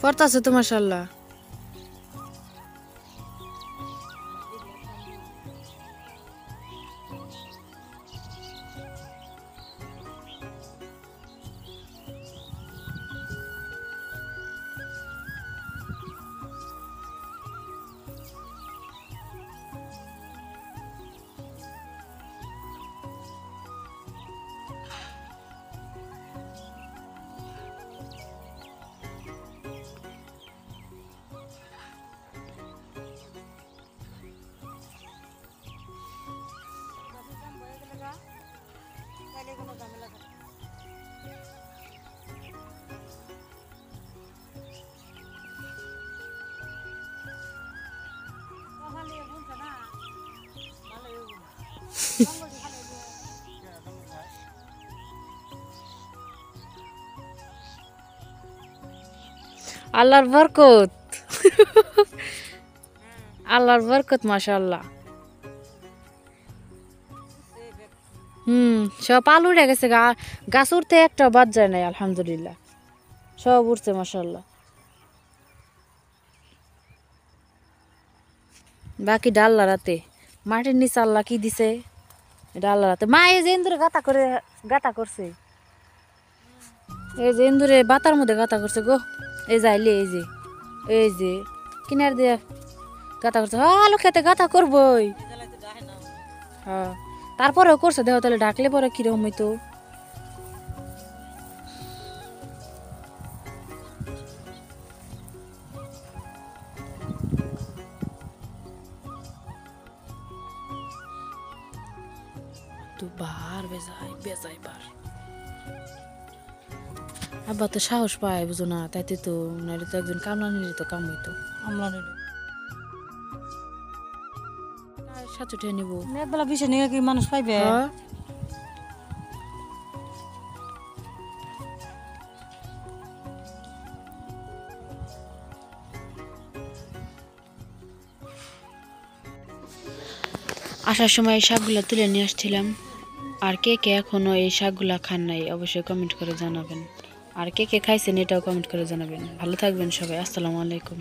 পড়তাছে তো মাশাআল্লাহ। আল্লাহর বরকত, আল্লাহর বরকত মাশাআল্লাহ। সব আলু উড়ে গেছে, গাছ উঠতে একটা বাদ যায় নাই আলহামদুলিল্লাহ, সব উঠছে মাশাআল্লাহ। বাকি ডাল্লা রাতে মাটির নিচে আল্লাহ কি দিছে, ডাল্লা রাতে মা এই যে ইন্দুরে গাতা করছে, এই যে ইন্দুরে বাতার মধ্যে গাতা করছে গো, এই যাইলে এই যে কিনার দিয়ে গাতা করছে। আলু খেতে গাতা করবই, হ্যাঁ তারপরেও করছে, দেখো তাহলে ঢাকলে পরে কিরকম হইতো। তো বার বেজাই বার আব্বা তো সাহস পায় বুঝো না, তাইতে তো নাহলে তো একজন কামলা নিলে তো কাম হইতো। কামলা নিলে সাথে উঠে নিবো, একবেলা বিষয় নিয়ে কি মানুষ পাইবে? আসার সময় এই শাকগুলা তুলে নিয়ে আসছিলাম। আর কে কে এখনো এই শাকগুলা খান নাই অবশ্যই কমেন্ট করে জানাবেন, আর কে কে খাইছেন এটাও কমেন্ট করে জানাবেন। ভালো থাকবেন সবাই, আসসালামু আলাইকুম।